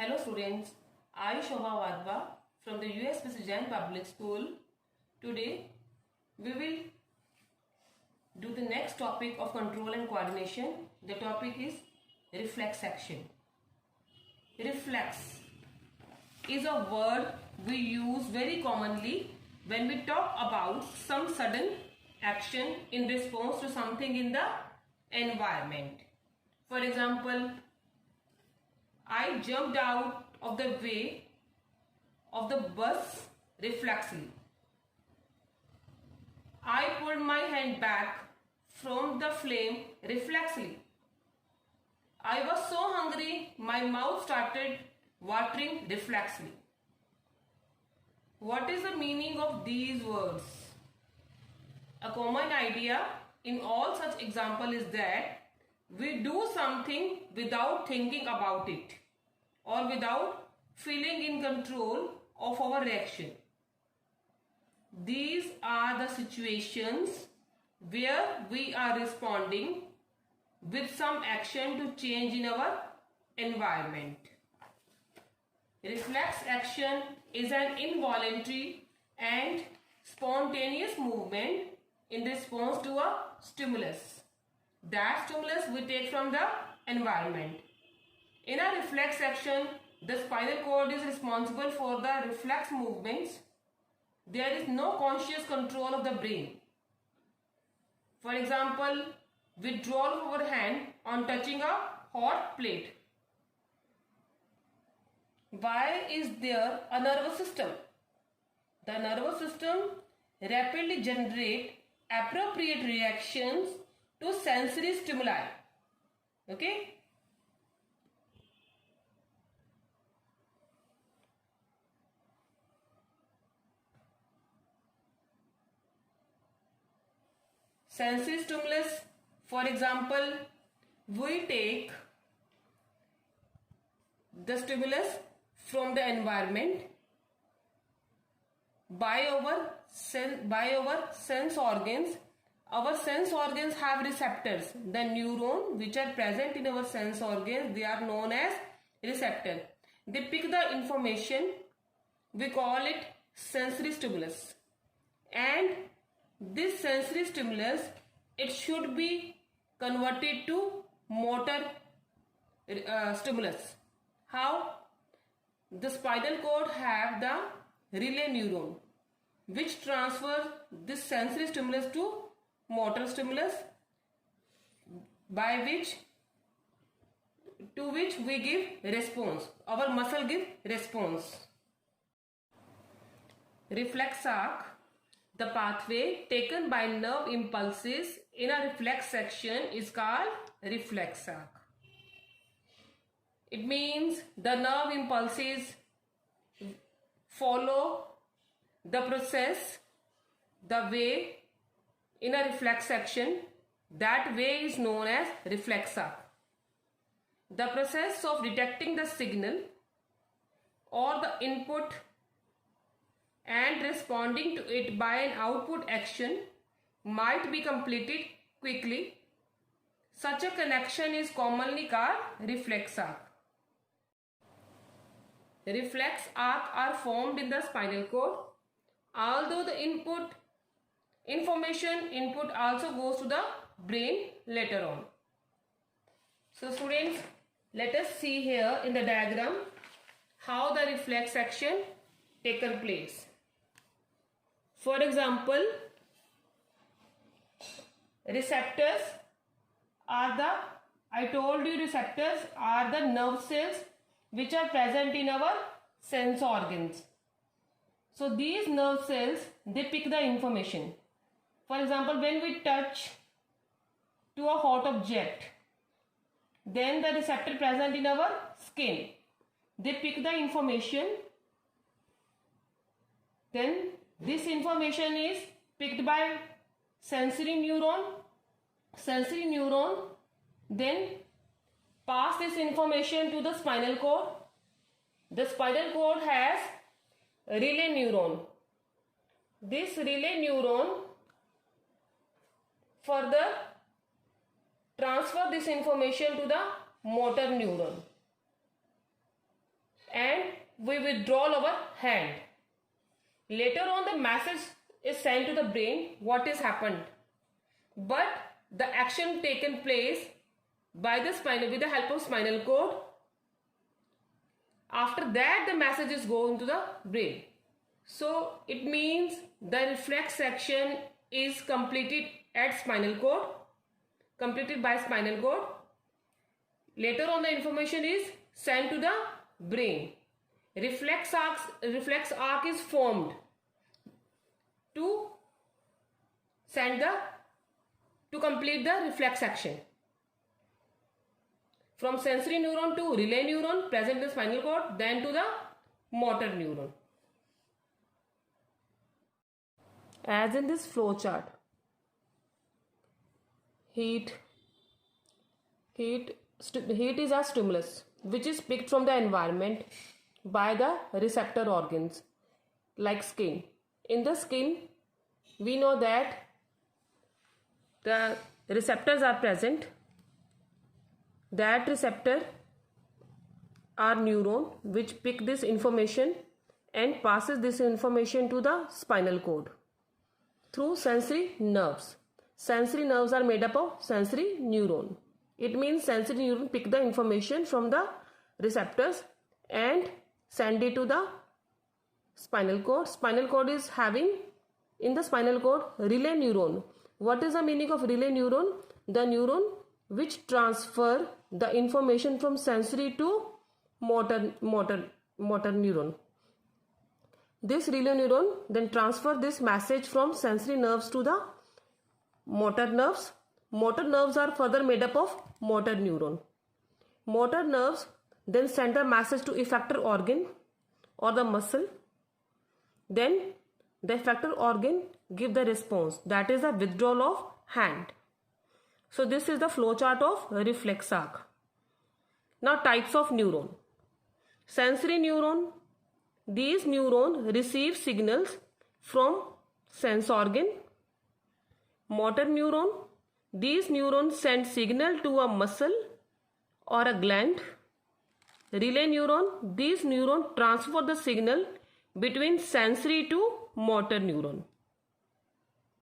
Hello students, I Shobha Wadhwa from the USPC Jain Public School. Today we will do the next topic of control and coordination. The topic is reflex action. Reflex is a word we use very commonly when we talk about some sudden action in response to something in the environment. For example, I jumped out of the way of the bus reflexly. I pulled my hand back from the flame reflexly. I was so hungry, my mouth started watering reflexly. What is the meaning of these words? A common idea in all such examples is that we do something without thinking about it or without feeling in control of our reaction. These are the situations where we are responding with some action to change in our environment. Reflex action is an involuntary and spontaneous movement in response to a stimulus. That stimulus we take from the environment. In a reflex action, the spinal cord is responsible for the reflex movements. There is no conscious control of the brain. For example, withdrawal of our hand on touching a hot plate. Why is there a nervous system? The nervous system rapidly generates appropriate reactions to sensory stimuli. Okay? Sensory stimulus, for example, we take the stimulus from the environment by our sense organs. Our sense organs have receptors. The neurons which are present in our sense organs, they are known as receptors. They pick the information. We call it sensory stimulus. And this sensory stimulus, it should be converted to motor stimulus. How? The spinal cord have the relay neuron which transfer this sensory stimulus to motor stimulus, to which we give response. Our muscle give response. Reflex arc, the pathway taken by nerve impulses in a reflex action, is called reflex arc. It means the nerve impulses follow the process, the way in a reflex action. That way is known as reflex arc. The process of detecting the signal or the input and responding to it by an output action might be completed quickly. Such a connection is commonly called reflex arc. Reflex arc are formed in the spinal cord. Although the information input also goes to the brain later on. So students, let us see here in the diagram how the reflex action taken place. For example, receptors are receptors are the nerve cells which are present in our sense organs. So these nerve cells, they pick the information. For example, when we touch to a hot object, then the receptor present in our skin, they pick the information. Then this information is picked by sensory neuron. Sensory neuron then pass this information to the spinal cord. The spinal cord has a relay neuron. This relay neuron further transfer this information to the motor neuron. we withdraw our hand. Later on the message is sent to the brain what is happened. But the action taken place by the spinal with the help of spinal cord. After that the message is going to the brain. So it means the reflex action is completed at spinal cord, completed by spinal cord. Later on the information is sent to the brain. Reflex arc is formed to complete the reflex action. From sensory neuron to relay neuron present in the spinal cord, then to the motor neuron. As in this flow chart, heat is a stimulus which is picked from the environment by the receptor organs like skin. In the skin, we know that the receptors are present. That receptor are neuron which pick this information and passes this information to the spinal cord through sensory nerves. Sensory nerves are made up of sensory neuron. It means sensory neuron pick the information from the receptors and send it to the spinal cord. Spinal cord is having in the spinal cord relay neuron. What is the meaning of relay neuron? The neuron which transfer the information from sensory to motor neuron. This relay neuron then transfer this message from sensory nerves to the motor nerves. Motor nerves are further made up of motor neuron. Motor nerves then send the message to effector organ or the muscle. Then the effector organ give the response, that is the withdrawal of hand. So this is the flow chart of reflex arc. Now types of neuron. Sensory neuron. These neurons receive signals from sense organ. Motor neuron. These neurons send signal to a muscle or a gland. Relay neuron. These neurons transfer the signal between sensory to motor neuron.